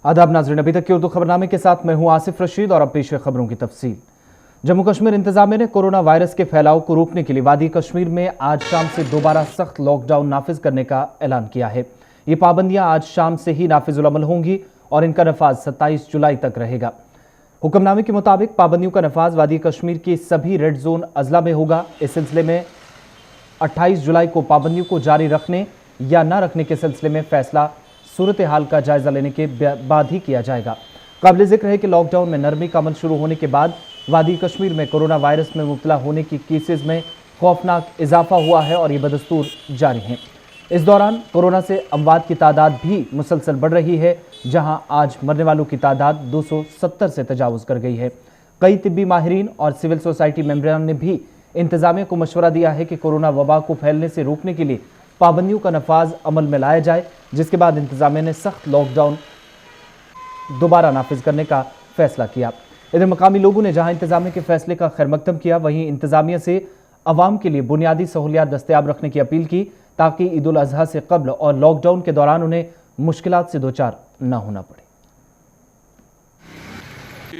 आदाब नाज़रीन, अभी तक की उर्दू खबरनामे के साथ मैं हूं आसिफ रशीद और अब पेश है खबरों की तफसील। जम्मू कश्मीर इंतजामिया ने कोरोना वायरस के फैलाव को रोकने के लिए वादी कश्मीर में आज शाम से दोबारा सख्त लॉकडाउन नाफिज करने का ऐलान किया है। ये पाबंदियां आज शाम से ही नाफिजुल अमल होंगी और इनका नफाज 27 जुलाई तक रहेगा। हुक्मनामे के मुताबिक पाबंदियों का नफाज वादी कश्मीर के सभी रेड जोन अजला में होगा। इस सिलसिले में 28 जुलाई को पाबंदियों को जारी रखने या न रखने के सिलसिले में फैसला सूरत हाल का जायजा लेने के बाद ही किया जाएगा। काबिल जिक्र है कि लॉकडाउन में नरमी का अमल शुरू होने के बाद वादी कश्मीर में कोरोना वायरस में मुब्तला होने की केसेस में खौफनाक इजाफा हुआ है और ये बदस्तूर जारी हैं। इस दौरान कोरोना से अमवात की तादाद भी मुसलसल बढ़ रही है, जहां आज मरने वालों की तादाद 270 से तजावुज़ कर गई है। कई तिब्बी माहिरीन और सिविल सोसाइटी मेंबरान ने भी इंतजामिया को मशवरा दिया है कि कोरोना वबा को फैलने से रोकने के लिए पाबंदियों का नफाज अमल में लाया जाए, जिसके बाद इंतजामिया ने सख्त लॉकडाउन दोबारा नाफिज करने का फैसला किया। इधर मकामी लोगों ने जहां इंतजामिया के फैसले का खैर मकदम किया, वहीं इंतजामिया से अवाम के लिए बुनियादी सहूलियात दस्तयाब रखने की अपील की, ताकि ईद उल अजहा से कब्ल और लॉकडाउन के दौरान उन्हें मुश्किलात से दोचार न होना पड़े।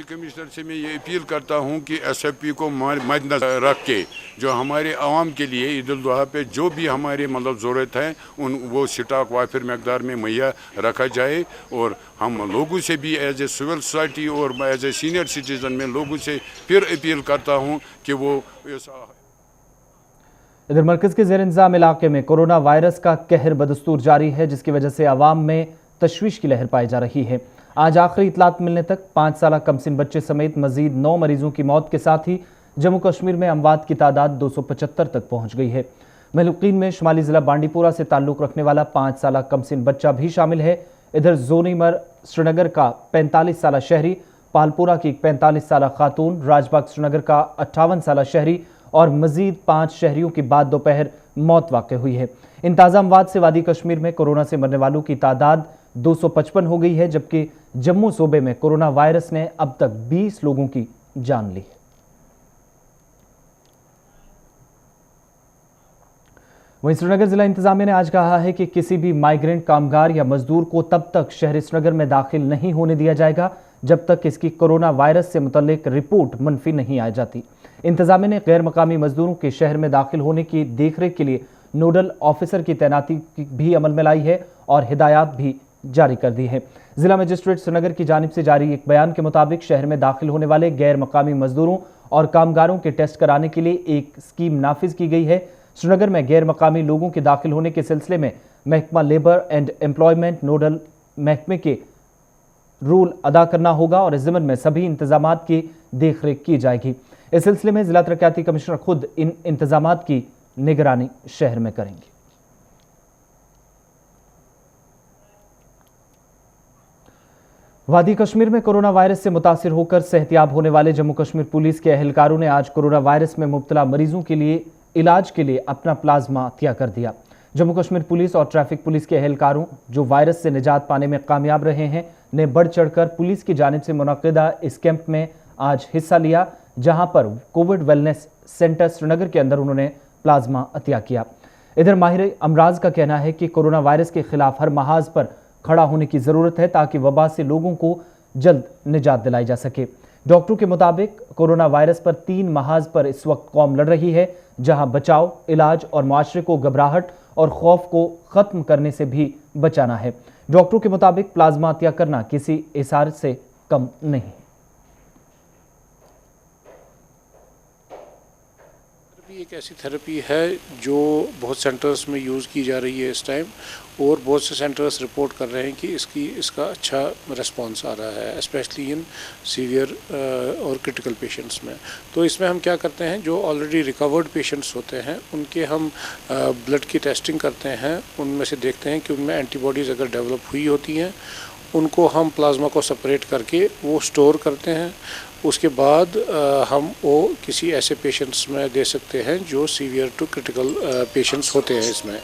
कमिश्नर से मैं ये अपील करता हूँ कि SFP को मद्देनजर रख के जो हमारे आवाम के लिए ईद उल अजहा पे जो भी हमारी मतलब ज़रूरत है वो स्टॉक वाफिर मकदार में मुहैया रखा जाए। और हम लोगों से भी एज ए सिविल सोसाइटी और एज ए सीनियर सिटीज़न में लोगों से फिर अपील करता हूँ कि वो इधर मरकज़ के ज़ेर इंतज़ाम इलाके में कोरोना वायरस का कहर बदस्तूर जारी है, जिसकी वजह से आवाम में तशवीश की लहर पाई जा रही है। आज आखिरी इतलात मिलने तक 5 साल कमसिन बच्चे समेत मजीद 9 मरीजों की मौत के साथ ही जम्मू कश्मीर में अमवात की तादाद 275 तक पहुंच गई है। महलूकीन में शुमाली जिला बांडीपुरा से ताल्लुक़ रखने वाला 5 साल कमसिन बच्चा भी शामिल है। इधर जोनीमर श्रीनगर का 45 साल शहरी, पालपुरा की 45 साल खातून, राजबाग श्रीनगर का 58 साल शहरी और मजीद 5 शहरियों की बाद दोपहर मौत वाक़ई हुई है। इन ताज़ा अमवात से वादी कश्मीर में कोरोना से मरने वालों की तादाद 255 हो गई है, जबकि जम्मू सूबे में कोरोना वायरस ने अब तक 20 लोगों की जान ली है। वहीं श्रीनगर जिला इंतजामिया ने आज कहा है कि किसी भी माइग्रेंट कामगार या मजदूर को तब तक शहर श्रीनगर में दाखिल नहीं होने दिया जाएगा जब तक इसकी कोरोना वायरस से मुतल्लिक रिपोर्ट मनफी नहीं आ जाती। इंतजामिया ने गैर मकामी मजदूरों के शहर में दाखिल होने की देखरेख के लिए नोडल ऑफिसर की तैनाती भी अमल में लाई है और हिदायत भी जारी कर दी है। जिला मजिस्ट्रेट श्रीनगर की जानिब से जारी एक बयान के मुताबिक शहर में दाखिल होने वाले गैर मकामी मजदूरों और कामगारों के टेस्ट कराने के लिए एक स्कीम नाफिज की गई है। श्रीनगर में गैर मकामी लोगों के दाखिल होने के सिलसिले में महकमा लेबर एंड एम्प्लॉयमेंट नोडल महकमे के रूल अदा करना होगा और इस ज़िम्मन में सभी इंतजामात की देखरेख की जाएगी। इस सिलसिले में जिला तरक्याती कमिश्नर खुद इन इंतजामात की निगरानी शहर में करेंगे। वादी कश्मीर में कोरोना वायरस से मुतासिर होकर सेहतियाब होने वाले जम्मू कश्मीर पुलिस के अहलकारों ने आज कोरोना वायरस में मुब्तला मरीजों के लिए इलाज के लिए अपना प्लाज्मा अतिया कर दिया। जम्मू कश्मीर पुलिस और ट्रैफिक पुलिस के अहलकारों जो वायरस से निजात पाने में कामयाब रहे हैं ने बढ़ चढ़कर पुलिस की जानिब से मुनक़िदा इस कैंप में आज हिस्सा लिया, जहां पर कोविड वेलनेस सेंटर श्रीनगर के अंदर उन्होंने प्लाज्मा अतिया किया। इधर माहिर अमराज का कहना है कि कोरोना वायरस के खिलाफ हर महाज पर खड़ा होने की ज़रूरत है ताकि वबा से लोगों को जल्द निजात दिलाई जा सके। डॉक्टरों के मुताबिक कोरोना वायरस पर 3 महाज पर इस वक्त कौम लड़ रही है, जहां बचाव, इलाज और माशरे को घबराहट और खौफ को ख़त्म करने से भी बचाना है। डॉक्टरों के मुताबिक प्लाज्मा अतिया करना किसी इसार से कम नहीं। एक ऐसी थेरेपी है जो बहुत सेंटर्स में यूज़ की जा रही है इस टाइम, और बहुत से सेंटर्स रिपोर्ट कर रहे हैं कि इसका अच्छा रिस्पांस आ रहा है, स्पेशली इन सीवियर और क्रिटिकल पेशेंट्स में। तो इसमें हम क्या करते हैं, जो ऑलरेडी रिकवर्ड पेशेंट्स होते हैं उनके हम ब्लड की टेस्टिंग करते हैं, उनमें से देखते हैं कि उनमें एंटीबॉडीज़ अगर डेवलप हुई होती हैं, उनको हम प्लाज्मा को सेपरेट करके वो स्टोर करते हैं। उसके बाद हम वो किसी ऐसे पेशेंट्स में दे सकते हैं जो सीवियर टू क्रिटिकल पेशेंट्स होते हैं इसमें।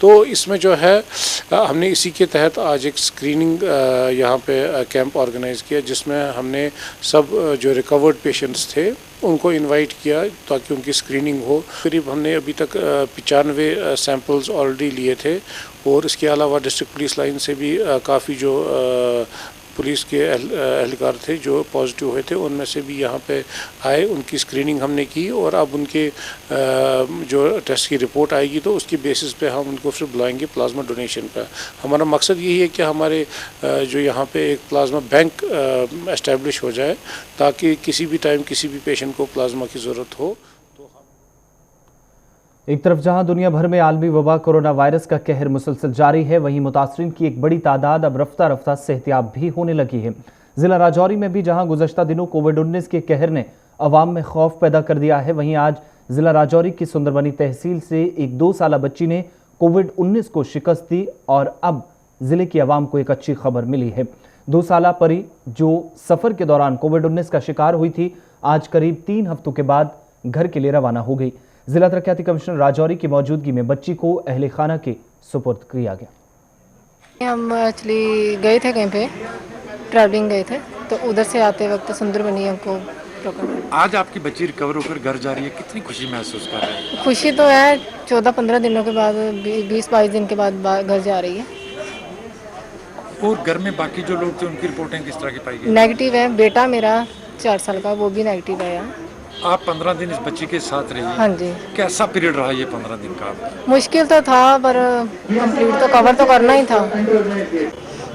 तो इसमें जो है हमने इसी के तहत आज एक स्क्रीनिंग यहाँ पे कैंप ऑर्गेनाइज़ किया, जिसमें हमने सब जो रिकवर्ड पेशेंट्स थे उनको इनवाइट किया ताकि उनकी स्क्रीनिंग हो। करीब हमने अभी तक 95 सैंपल्स ऑलरेडी लिए थे, और इसके अलावा डिस्ट्रिक्ट पुलिस लाइन से भी काफ़ी जो पुलिस के एहलकार थे जो पॉजिटिव हुए थे, उनमें से भी यहाँ पे आए, उनकी स्क्रीनिंग हमने की और अब उनके जो टेस्ट की रिपोर्ट आएगी तो उसकी बेसिस पे हम उनको फिर बुलाएंगे प्लाज्मा डोनेशन पर। हमारा मकसद यही है कि हमारे जो यहाँ पे एक प्लाज्मा बैंक एस्टेब्लिश हो जाए ताकि किसी भी टाइम किसी भी पेशेंट को प्लाज्मा की ज़रूरत हो। एक तरफ जहां दुनिया भर में आलमी वबा कोरोना वायरस का कहर मुसलसल जारी है, वहीं मुतासरीन की एक बड़ी तादाद अब रफ्ता रफ्ता सेहतियाब भी होने लगी है। जिला राजौरी में भी जहां गुज़श्ता दिनों कोविड-19 के कहर ने अवाम में खौफ पैदा कर दिया है, वहीं आज जिला राजौरी की सुंदरबनी तहसील से एक 2 साला बच्ची ने कोविड-19 को शिकस्त दी और अब जिले की अवाम को एक अच्छी खबर मिली है। 2 साला परी जो सफ़र के दौरान कोविड-19 का शिकार हुई थी, आज करीब 3 हफ्तों के बाद घर के लिए रवाना हो गई। जिला तरक्याती कमिश्नर राजौरी की मौजूदगी में बच्ची को अहले खाना के सुपुर्द किया गया। हम एक्चुअली गए थे कहीं पे, ट्रैवलिंग गए थे, तो उधर से आते वक्त सुंदरबनी हमको रोका। आज आपकी बच्ची रिकवर होकर घर जा रही है, कितनी खुशी महसूस कर रहे हैं? खुशी तो है, 14-15 दिनों के बाद, 20-22 दिन के बाद घर जा रही है। और घर में बाकी जो लोग थे उनकी रिपोर्टें किस तरह की पाई गई? नेगेटिव है। बेटा मेरा 4 साल का, वो भी नेगेटिव है। आप 15 दिन इस बच्ची के साथ रही? हाँ जी। कैसा पीरियड रहा ये 15 दिन का? मुश्किल तो था पर कंप्लीट तो कवर तो करना ही था।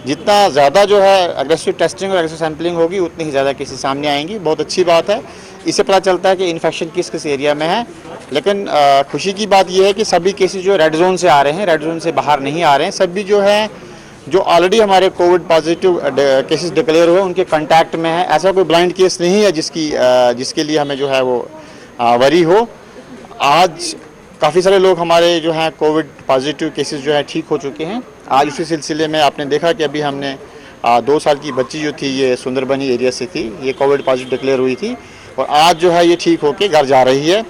जितना ज़्यादा जो है एग्रेसिव टेस्टिंग और एग्रेसिव सैम्पलिंग होगी उतनी ही ज़्यादा केसेस सामने आएंगी। बहुत अच्छी बात है, इससे पता चलता है कि इन्फेक्शन किस किस एरिया में है। लेकिन खुशी की बात यह है कि सभी केसेस जो रेड जोन से आ रहे हैं, रेड जोन से बाहर नहीं आ रहे हैं। सभी जो है जो ऑलरेडी हमारे कोविड पॉजिटिव केसेस डिक्लेयर हुए उनके कांटेक्ट में है। ऐसा कोई ब्लाइंड केस नहीं है जिसके लिए हमें जो है वो वरी हो। आज काफ़ी सारे लोग हमारे जो हैं कोविड पॉजिटिव केसेस जो है ठीक हो चुके हैं। आज उसी सिलसिले में आपने देखा कि अभी हमने 2 साल की बच्ची जो थी ये सुंदरबनी एरिया से थी, ये कोविड पॉजिटिव डिक्लेयर हुई थी और आज जो है ये ठीक होके घर जा रही है।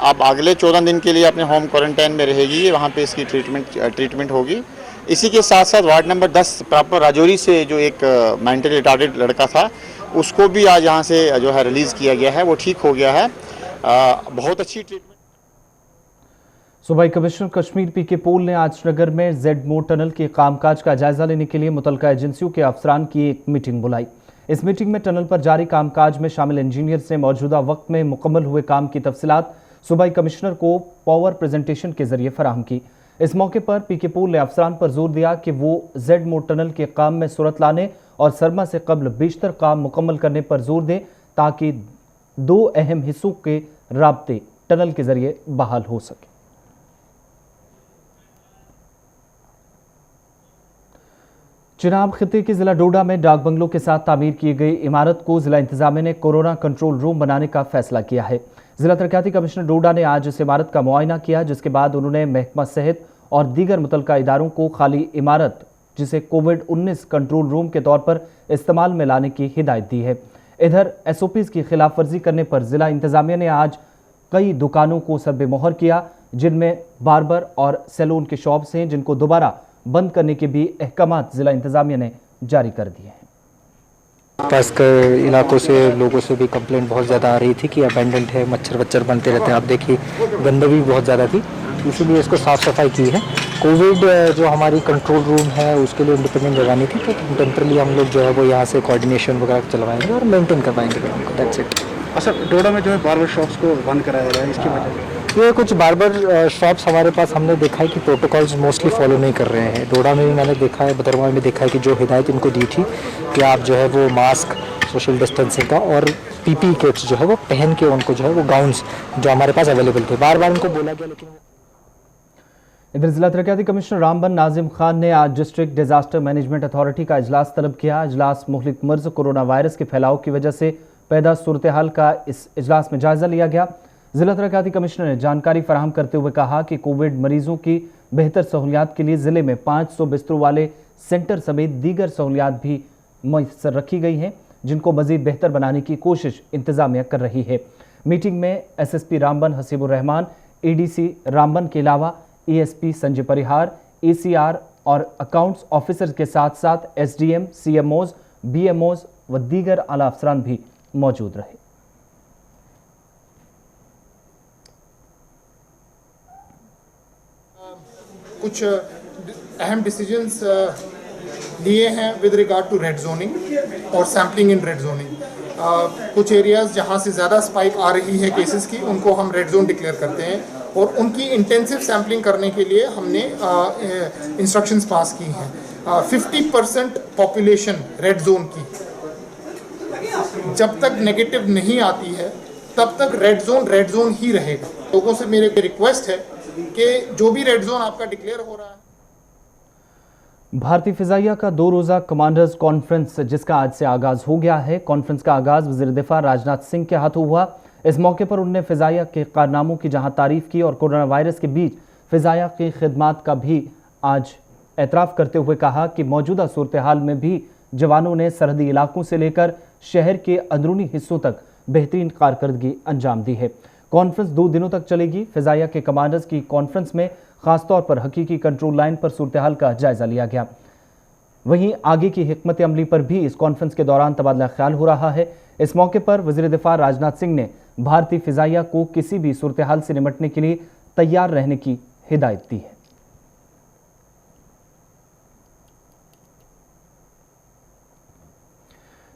अब अगले 14 दिन के लिए अपने होम क्वारंटाइन में रहेगी, वहाँ पे इसकी ट्रीटमेंट होगी। इसी के साथ साथ वार्ड नंबर 10 प्रॉपर राजौरी से जो एक मेंटली रिटार्डेड लड़का था उसको भी आज यहाँ से जो है रिलीज़ किया गया है, वो ठीक हो गया है। बहुत अच्छी ट्रीटमेंट। सूबाई कमिश्नर कश्मीर पीके पोल ने आज श्रीनगर में जेड मोड़ टनल के कामकाज का जायजा लेने के लिए मुतल्लिका एजेंसियों के अफसरान की एक मीटिंग बुलाई। इस मीटिंग में टनल पर जारी कामकाज में शामिल इंजीनियर्स ने मौजूदा वक्त में मुकम्मल हुए काम की तफसीलात सूबाई कमिश्नर को पावर प्रेजेंटेशन के जरिए फराहम की। इस मौके पर पीके पोल ने अफसरान पर जोर दिया कि वो जेड मोड़ टनल के काम में सूरत लाने और सरमा से कबल बेशतर काम मुकम्मल करने पर जोर दें ताकि 2 अहम हिस्सों के राब्ते टनल के जरिए बहाल हो सके। चिनाब खिते के जिला डोडा में डाक बंगलों के साथ तामीर की गई इमारत को जिला इंतजामिया ने कोरोना कंट्रोल रूम बनाने का फैसला किया है। जिला तरक्याती कमिश्नर डोडा ने आज इस इमारत का मुआयना किया, जिसके बाद उन्होंने महकमा सेहत और दीगर मुतल्लिका इदारों को खाली इमारत जिसे कोविड-19 कंट्रोल रूम के तौर पर इस्तेमाल में लाने की हिदायत दी है। इधर SOPs की खिलाफ वर्जी करने पर जिला इंतजामिया ने आज कई दुकानों को सर्वे मोहर किया, जिनमें बार्बर और सैलून के शॉप्स हैं, जिनको दोबारा बंद करने के भी अहकामात जिला इंतजामिया ने जारी कर दिए हैं। पास के इलाकों से लोगों से भी कंप्लेंट बहुत ज़्यादा आ रही थी कि अबेंडेंट है, मच्छर वच्छर बनते रहते हैं। आप देखिए गंदगी बहुत ज़्यादा थी, इसीलिए इसको साफ़ सफाई की है। कोविड जो हमारी कंट्रोल रूम है उसके लिए इंडिपेंडेंट लगानी थी, तो टेम्परली हम लोग जो है वो यहाँ से कोऑर्डिनेशन वगैरह चलवाएंगे और मेंटेन करवाएंगे उनको। That's it. अच्छा, डोडा में जो है बार्बर शॉप्स को बंद कराया जा रहा है, इसकी वजह ये कुछ बार्बर शॉप्स हमारे पास हमने देखा है कि प्रोटोकॉल्स मोस्टली फॉलो नहीं कर रहे हैं। डोडा में भी मैंने देखा है, बदरवा में देखा है कि जो हिदायत इनको दी थी कि आप जो है वो मास्क, सोशल डिस्टेंसिंग का और PPE किट्स जो है वो पहन के उनको जो है वो गाउन्स जो हमारे पास अवेलेबल थे, बार बार उनको बोला गया लेकिन। इधर जिला तरक्याती कमिश्नर रामबन नाजिम खान ने आज डिस्ट्रिक्ट डिजास्टर मैनेजमेंट अथॉरिटी का इजलास तलब किया। इजलास मुहलिक मर्ज कोरोना वायरस के फैलाव की वजह से पैदा सूरत हाल का इस इजलास में जायजा लिया गया। जिला तरक्याती कमिश्नर ने जानकारी फराहम करते हुए कहा कि कोविड मरीजों की बेहतर सहूलियात के लिए जिले में 500 बिस्तरों वाले सेंटर समेत दीगर सहूलियात भी मुयस्सर रखी गई हैं, जिनको मजीद बेहतर बनाने की कोशिश इंतजामिया कर रही है। मीटिंग में SSP रामबन हसीबुर रहमान, ADC रामबन के अलावा ASP संजय परिहार, ACR और अकाउंट्स ऑफिसर के साथ साथ SDM, CMOs, BMOs व दीगर आला अफसरान भी मौजूद रहे। कुछ अहम डिसीजंस लिए हैं with regard to red zoning और सैम्पलिंग इन रेड जोनिंग। कुछ एरियाज़ जहाँ से ज़्यादा स्पाइक आ रही है केसेस की, उनको हम रेड जोन डिक्लेयर करते हैं और उनकी इंटेंसिव सैम्पलिंग करने के लिए हमने इंस्ट्रक्शंस पास की हैं। 50% पॉपुलेशन रेड जोन की जब तक नेगेटिव नहीं आती है तब तक रेड जोन ही रहेगा। लोगों से मेरे रिक्वेस्ट है कि जो भी रेड जोन आपका डिक्लेयर हो रहा है। भारतीय फिजाइया का 2 रोज़ा कमांडर्स कॉन्फ्रेंस जिसका आज से आगाज हो गया है। कॉन्फ्रेंस का आगाज वज़ीर दिफा राजनाथ सिंह के हाथों हुआ। इस मौके पर उन्होंने फिजाइया के कारनामों की जहां तारीफ की और कोरोना वायरस के बीच फिजाइया की खिदमात का भी आज एतराफ़ करते हुए कहा कि मौजूदा सूरत हाल में भी जवानों ने सरहदी इलाकों से लेकर शहर के अंदरूनी हिस्सों तक बेहतरीन कारकर्दगी अंजाम दी है। कॉन्फ्रेंस 2 दिनों तक चलेगी। फिजाइया के कमांडर्स की कॉन्फ्रेंस में खासतौर पर हकीकी कंट्रोल लाइन पर सूरत हाल का जायजा लिया गया। वहीं आगे की हिकमत अमली पर भी इस कॉन्फ्रेंस के दौरान तबादला ख्याल हो रहा है। इस मौके पर वज़ीर दिफा राजनाथ सिंह ने भारतीय फिजाइया को किसी भी सूरत हाल से निपटने के लिए तैयार रहने की हिदायत दी है।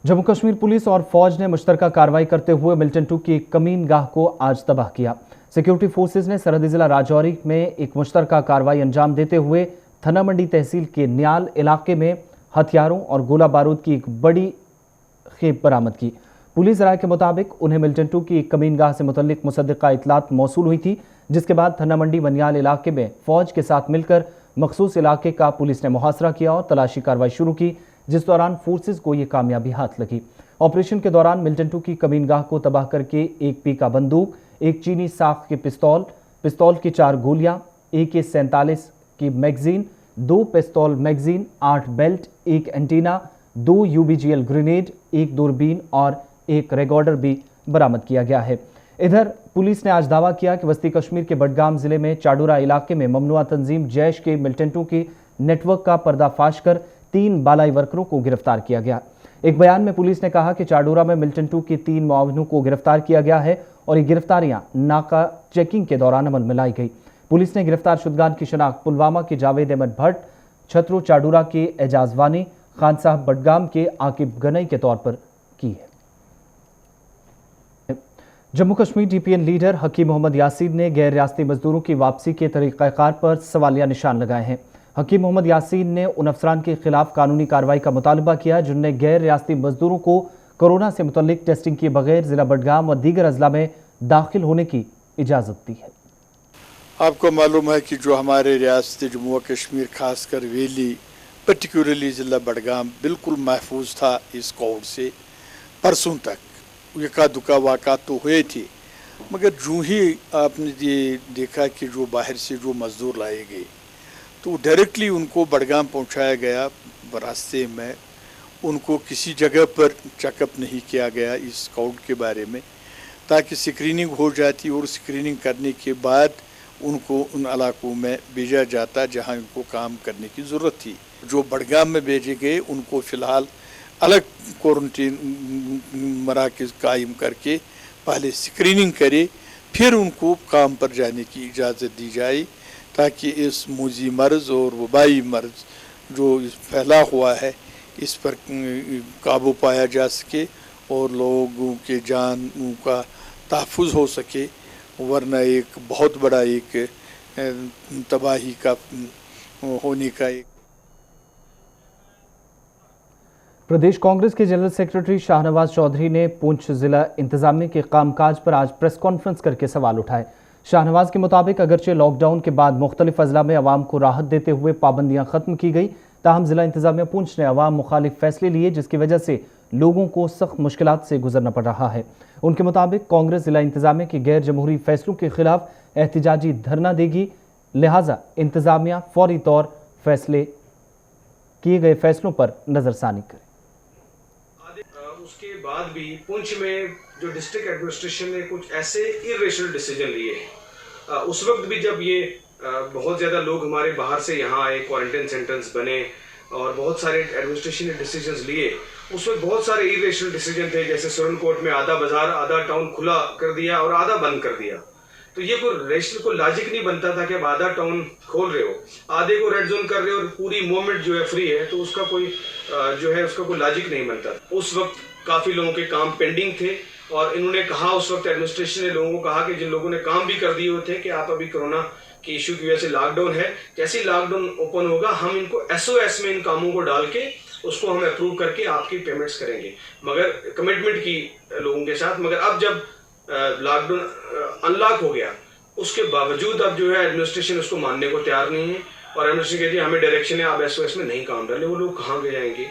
जम्मू कश्मीर पुलिस और फौज ने मुश्तरका कार्रवाई करते हुए मिल्टन 2 की एक कमीन गाह को आज तबाह किया। सिक्योरिटी फोर्सेज ने सरहदी जिला राजौरी में एक मुश्तरका कार्रवाई अंजाम देते हुए थना मंडी तहसील के न्याल इलाके में हथियारों और गोला बारूद की एक बड़ी खेप बरामद की। पुलिस राय के मुताबिक उन्हें मिल्टन 2 की एक कमीन गाह से मुतल्लिक मुसद्दिका इतलात मौसूल हुई थी, जिसके बाद थना मंडी मनियाल इलाके में फौज के साथ मिलकर मखसूस इलाके का पुलिस ने मुहासरा किया और तलाशी कार्रवाई शुरू की, जिस दौरान फोर्सेज को यह कामयाबी हाथ लगी। ऑपरेशन के दौरान मिल्टन 2 की कमीनगाह को तबाह करके एक पीका बंदूक, एक चीनी साख के पिस्तौल की 4 गोलियां, AK-47 की मैगजीन, 2 पिस्तौल magazine, 8 belt, 1 antenna, 2 UBGL grenade, 1 दूरबीन और 1 रिकॉर्डर भी बरामद किया गया है। इधर पुलिस ने आज दावा किया कि वस्ती कश्मीर के बडगाम जिले में चाडूरा इलाके में ममनुआ तंजीम जैश के मिल्टन 2 के नेटवर्क का पर्दाफाश कर 3 बालाई वर्करों को गिरफ्तार किया गया। एक बयान में पुलिस ने कहा कि चाडूरा में मिल्टन 2 के 3 मुआविनों को गिरफ्तार किया गया है और ये गिरफ्तारियां नाका चेकिंग के दौरान अमल में लाई गई। पुलिस ने गिरफ्तार शुदगान की शनाख्त पुलवामा के जावेद अहमद भट्ट, छतरो चाडूरा के एजाज वानी, खान साहब बडगाम के आकिब गनई के तौर पर की है। जम्मू कश्मीर DPN लीडर हकीम मोहम्मद यासीन ने गैर रियासती मजदूरों की वापसी के तरीक़ाकार पर सवालिया निशान लगाए हैं। हकीम मोहम्मद यासीन ने उन अफसरान के खिलाफ कानूनी कार्रवाई का मुतालबा किया जिन्होंने गैर रियासती मजदूरों को कोरोना से मुतल्लिक टेस्टिंग किए बगैर जिला बडगाम और दीगर अजला में दाखिल होने की इजाज़त दी है। आपको मालूम है कि जो हमारे रियासत जम्मू कश्मीर खासकर वैली पर्टिकुलरली ज़िला बडगाम बिल्कुल महफूज था इस कोविड से। परसों तक यका दुका वाक़ात तो हुए थे, मगर जो ही आपने ये देखा कि जो बाहर से जो मज़दूर लाए गए तो डायरेक्टली उनको बडगाम पहुंचाया गया। रास्ते में उनको किसी जगह पर चेकअप नहीं किया गया इस कोविड के बारे में, ताकि स्क्रीनिंग हो जाती और स्क्रीनिंग करने के बाद उनको उन इलाकों में भेजा जाता जहां उनको काम करने की ज़रूरत थी। जो बडगाम में भेजे गए उनको फ़िलहाल अलग क्वारंटीन मराकज़ कायम करके पहले स्क्रीनिंग करे, फिर उनको काम पर जाने की इजाज़त दी जाए, ताकि इस मूजी मर्ज़ और वबाई मर्ज़ जो फैला हुआ है इस पर काबू पाया जा सके और लोगों के जानों का तहफ़्फ़ुज़ हो सके, वरना एक बहुत बड़ा एक तबाही का होने का एक। प्रदेश कांग्रेस के जनरल सेक्रेटरी शाहनवाज चौधरी ने पुंछ जिला इंतजामिया के कामकाज पर आज प्रेस कॉन्फ्रेंस करके सवाल उठाए। शाहनवाज के मुताबिक अगरचे लॉकडाउन के बाद मुख्तलिफ अजला में अवाम को राहत देते हुए पाबंदियां खत्म की गई, ताहम जिला इंतजामिया पुंछ ने अवाम मुखालिफ फैसले लिए जिसकी वजह से लोगों को सख्त मुश्किलात से गुजरना पड़ रहा है। उनके मुताबिक कांग्रेस जिला इंतजामिया के गैर जमहूरी फैसलों के खिलाफ एहतजाजी धरना देगी, लिहाजा इंतजामिया फौरी तौर फैसले किए गए फैसलों पर नजरसानी करे। उसके बाद भी पुंछ में जो डिस्ट्रिक्ट एडमिनिस्ट्रेशन ने कुछ ऐसे इरेशनल डिसीजन लिए, उस वक्त भी जब ये बहुत ज़्यादा लोग हमारे बाहर से यहाँ आए, क्वारंटाइन सेंटर्स बने और बहुत सारे एडमिनिस्ट्रेशन ने डिसीजंस लिए, उस वक्त बहुत सारे इरेशनल डिसीजन थे, जैसे सुरनकोट में आधा बाजार आधा टाउन खुला कर दिया और आधा बंद कर दिया। तो ये कोई रेशनल को लॉजिक नहीं बनता था कि आप आधा टाउन खोल रहे हो, आधे को रेड जोन कर रहे हो और पूरी मूवमेंट जो है फ्री है, तो उसका कोई जो है उसका कोई लॉजिक नहीं बनता। उस वक्त काफ़ी लोगों के काम पेंडिंग थे और इन्होंने कहा, उस वक्त एडमिनिस्ट्रेशन ने लोगों को कहा कि जिन लोगों ने काम भी कर दिए हुए थे कि आप अभी कोरोना की इशू की वजह से लॉकडाउन है, जैसे ही लॉकडाउन ओपन होगा हम इनको SOS में इन कामों को डाल के उसको हम अप्रूव करके आपकी पेमेंट्स करेंगे, मगर कमिटमेंट की लोगों के साथ। मगर अब जब लॉकडाउन अनलॉक हो गया, उसके बावजूद अब जो है एडमिनिस्ट्रेशन उसको मानने को तैयार नहीं है और एडमिनिस्ट्रेशन कहती है हमें डायरेक्शन है आप SOS में नहीं काम डालें। वो लोग कहाँ गए जाएंगे?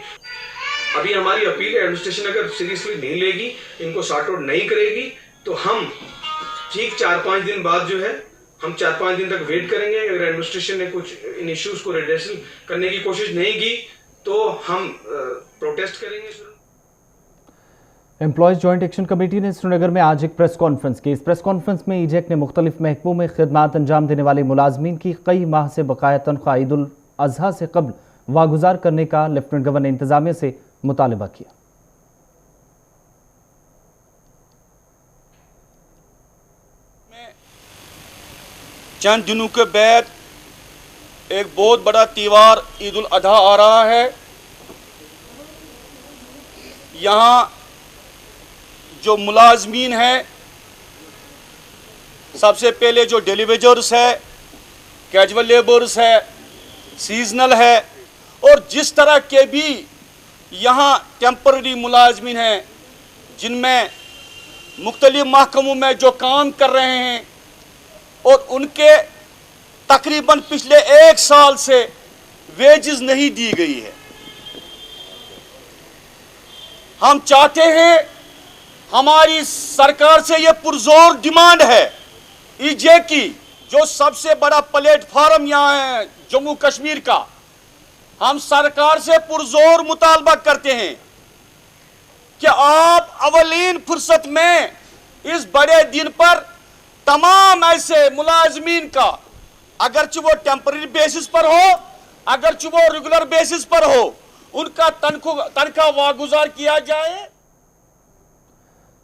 अभी हमारी अपील है, एडमिनिस्ट्रेशन अगर सीरियसली नहीं लेगी, इनको सॉर्ट आउट नहीं करेगी, तो हम ठीक 4-5 दिन बाद जो है हम 4-5 दिन तक वेट करेंगे। अगर एडमिनिस्ट्रेशन ने कुछ इन इश्यूज को रिड्रेसल करने की कोशिश नहीं की तो हम प्रोटेस्ट करेंगे। एम्प्लॉयज जॉइंट एक्शन कमेटी ने श्रीनगर में आज एक प्रेस कॉन्फ्रेंस की। इस प्रेस कॉन्फ्रेंस में ईजेक ने मुख्तलिफ महकमों में खिदमात अंजाम देने वाले मुलाजमीन की कई माह से बकाया तनख्वाह ईद उल अजहा से कबल वागुजार करने का लेफ्टिनेंट गवर्नर इंतजामिया से मुतालबा किया। चंद दिनों के बाद एक बहुत बड़ा त्यौहार ईद उल अजहा आ रहा है। यहाँ जो मुलाजमीन हैं, सबसे पहले जो डेलीवेजर्स है, कैजुअल लेबर्स है, सीजनल है और जिस तरह के भी यहाँ टेम्पररी मुलाजमीन हैं जिनमें मुख्तलिफ महकमों में जो काम कर रहे हैं और उनके तकरीबन पिछले 1 साल से वेजेस नहीं दी गई है। हम चाहते हैं, हमारी सरकार से ये पुरजोर डिमांड है, ईजे की जो सबसे बड़ा प्लेटफार्म यहाँ है जम्मू कश्मीर का, हम सरकार से पुरजोर मुतालबा करते हैं कि आप अवलीन फुर्सत में इस बड़े दिन पर तमाम ऐसे मुलाजमीन का, अगरचे वो टेम्पररी बेसिस पर हो, अगरचे वो रेगुलर बेसिस पर हो, उनका तनख्वाह वागुजार किया जाए।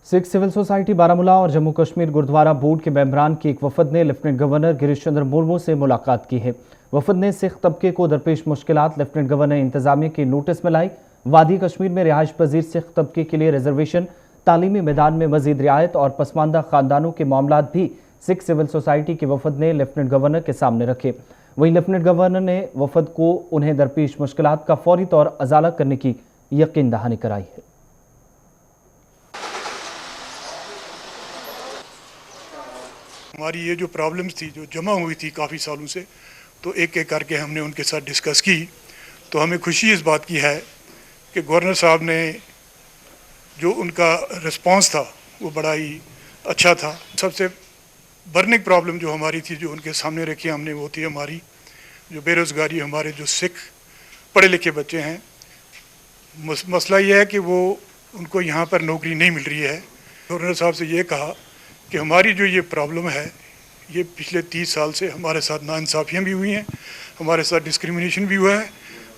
सिख सिविल सोसाइटी बारामूला और जम्मू कश्मीर गुरुद्वारा बोर्ड के मेंबरान की एक वफद ने लेफ्टिनेंट गवर्नर गिरीश चंद्र मुर्मू से मुलाकात की है। वफद ने सिख तबके को दरपेश मुश्किलात लेफ्टिनेंट गवर्नर इंतजामिया के नोटिस में लाई। वादी कश्मीर में रिहाइश पजीर सिख तबके के लिए रिजर्वेशन, तालीमी मैदान में मजीद रियायत और पसमानदा खानदानों के मामलात भी सिख सिविल सोसाइटी के वफद ने लेफ्टिनेंट गवर्नर के सामने रखे। वहीं लेफ्टिनेंट गवर्नर ने वफद को उन्हें दरपेश मुश्किलात का फौरी तौर अजाला करने की यकीन दहानी कराई है। हमारी ये जो प्रॉब्लम्स थी जो जमा हुई थी काफ़ी सालों से, तो एक एक करके हमने उनके साथ डिस्कस की। तो हमें खुशी इस बात की है कि गवर्नर साहब ने जो उनका रिस्पांस था वो बड़ा ही अच्छा था। सबसे बर्निंग प्रॉब्लम जो हमारी थी जो उनके सामने रखी हमने, वो थी हमारी जो बेरोज़गारी, हमारे जो सिख पढ़े लिखे बच्चे हैं। मसला ये है कि वो उनको यहाँ पर नौकरी नहीं मिल रही है। गवर्नर साहब से ये कहा कि हमारी जो ये प्रॉब्लम है, ये पिछले 30 साल से हमारे साथ नाइंसाफ़ियाँ भी हुई हैं, हमारे साथ डिस्क्रिमिनेशन भी हुआ है,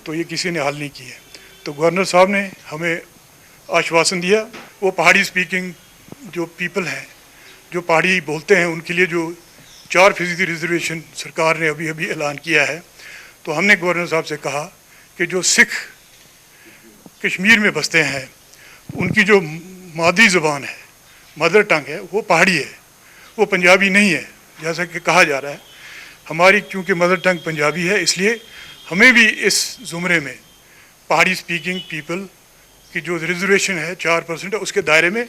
तो ये किसी ने हल नहीं की है। तो गवर्नर साहब ने हमें आश्वासन दिया, वो पहाड़ी स्पीकिंग जो पीपल हैं, जो पहाड़ी बोलते हैं, उनके लिए जो 4% रिजर्वेशन सरकार ने अभी अभी ऐलान किया है। तो हमने गवर्नर साहब से कहा कि जो सिख कश्मीर में बसते हैं, उनकी जो मादरी ज़ुबान है, मदर टंग है, वो पहाड़ी है, वो पंजाबी नहीं है जैसा कि कहा जा रहा है। हमारी क्योंकि मदर टंग पंजाबी है, इसलिए हमें भी इस ज़ुमरे में पहाड़ी स्पीकिंग पीपल की जो रिजर्वेशन है 4% उसके दायरे में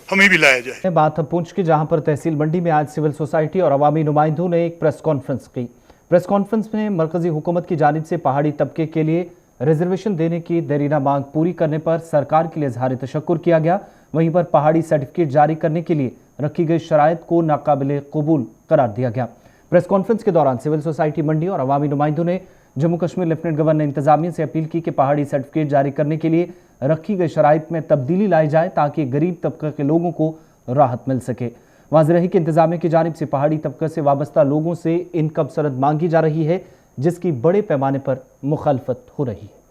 हमें भी लाया जाए। बात अब पुंछ की, जहां पर तहसील मंडी में आज सिविल सोसाइटी और अवामी नुमाइंदों ने एक प्रेस कॉन्फ्रेंस की। प्रेस कॉन्फ्रेंस में मरकजी हुकूमत की जानिब से पहाड़ी तबके के लिए रिजर्वेशन देने की देरीना मांग पूरी करने पर सरकार के लिए इजहार तशक्कुर किया गया। वहीं पर पहाड़ी सर्टिफिकेट जारी करने के लिए रखी गई शराइत को नाकाबिले कबूल करार दिया गया। प्रेस कॉन्फ्रेंस के दौरान सिविल सोसाइटी मंडी और अवामी नुमाइंदों ने जम्मू कश्मीर लेफ्टिनेंट गवर्नर इंतजामिया से अपील की कि पहाड़ी सर्टिफिकेट जारी करने के लिए रखी गई शराइत में तब्दीली लाई जाए ताकि गरीब तबके के लोगों को राहत मिल सके। वाज़ेह रही कि इंतजामिया की जानिब से पहाड़ी तबके से वाबस्ता लोगों से इनकम सरद मांगी जा रही है, जिसकी बड़े पैमाने पर मुखालफत हो रही है।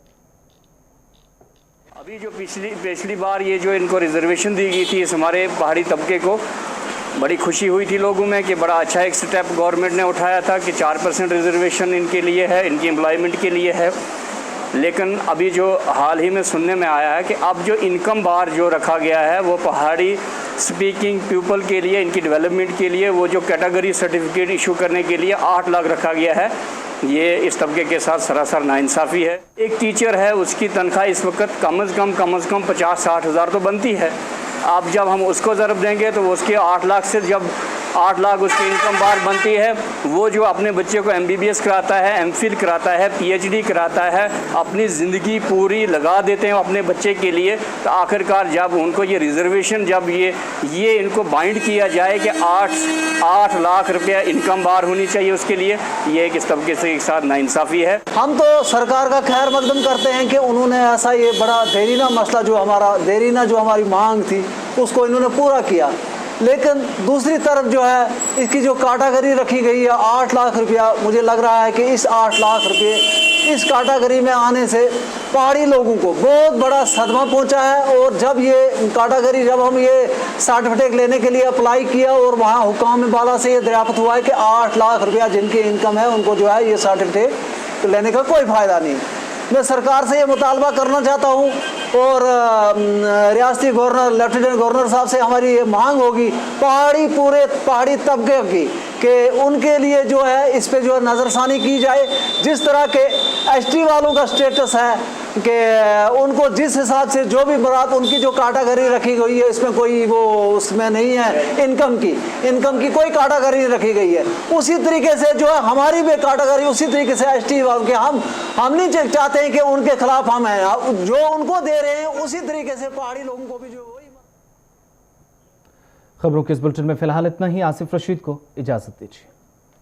अभी जो पिछली बार ये जो इनको रिजर्वेशन दी गई थी इस हमारे पहाड़ी तबके को, बड़ी खुशी हुई थी लोगों में कि बड़ा अच्छा एक स्टेप गवर्नमेंट ने उठाया था कि 4% रिजर्वेशन इनके लिए है, इनकी एम्प्लॉयमेंट के लिए है। लेकिन अभी जो हाल ही में सुनने में आया है कि अब जो इनकम बार जो रखा गया है वो पहाड़ी स्पीकिंग पीपल के लिए, इनकी डेवलपमेंट के लिए, वो जो कैटेगरी सर्टिफिकेट इशू करने के लिए 8 लाख रखा गया है, ये इस तबके के साथ सरासर नाइंसाफ़ी है। एक टीचर है, उसकी तनख्वाह इस वक्त कम से कम 50-60 हज़ार तो बनती है। अब जब हम उसको ज़रब देंगे तो उसके 8 लाख से जब 8 लाख उसकी इनकम बार बनती है, वो जो अपने बच्चे को MBBS कराता है, MPhil कराता है, PhD कराता है, अपनी ज़िंदगी पूरी लगा देते हैं अपने बच्चे के लिए, तो आखिरकार जब उनको ये रिजर्वेशन, जब ये इनको बाइंड किया जाए कि 8 लाख रुपया इनकम बार होनी चाहिए उसके लिए, ये एक इस तबके से एक साथ नाइंसाफ़ी है। हम तो सरकार का खैर मकदम करते हैं कि उन्होंने ऐसा ये बड़ा देरीना मसला जो हमारी मांग थी उसको इन्होंने पूरा किया। लेकिन दूसरी तरफ जो है इसकी जो कैटेगरी रखी गई है 8 लाख रुपया, मुझे लग रहा है कि इस 8 लाख रुपये इस कैटेगरी में आने से पहाड़ी लोगों को बहुत बड़ा सदमा पहुंचा है। और जब हम ये सर्टिफिकेट लेने के लिए अप्लाई किया और वहाँ हुकाम बाला से ये दरियाफ्त हुआ है कि 8 लाख रुपया जिनकी इनकम है उनको जो है ये सर्टिफिकेट लेने का कोई फ़ायदा नहीं। मैं सरकार से ये मुतालबा करना चाहता हूँ और रियासती गवर्नर, लेफ्टिनेंट गवर्नर साहब से हमारी ये मांग होगी पूरे पहाड़ी तबके की कि उनके लिए जो है इस पे जो है नज़रसानी की जाए। जिस तरह के ST वालों का स्टेटस है कि उनको जिस हिसाब से जो भी बरात उनकी जो कैटेगरी रखी गई है, इसमें कोई वो उसमें नहीं है इनकम की कोई कैटेगरी रखी गई है, उसी तरीके से जो है हमारी भी कैटेगरी उसी तरीके से ST वालों के हम नहीं चाहते हैं कि उनके खिलाफ हम हैं, जो उनको दे रहे हैं उसी तरीके से पहाड़ी लोगों को भी जो। खबरों के इस बुलेटिन में फिलहाल इतना ही। आसिफ रशीद को इजाजत दीजिए।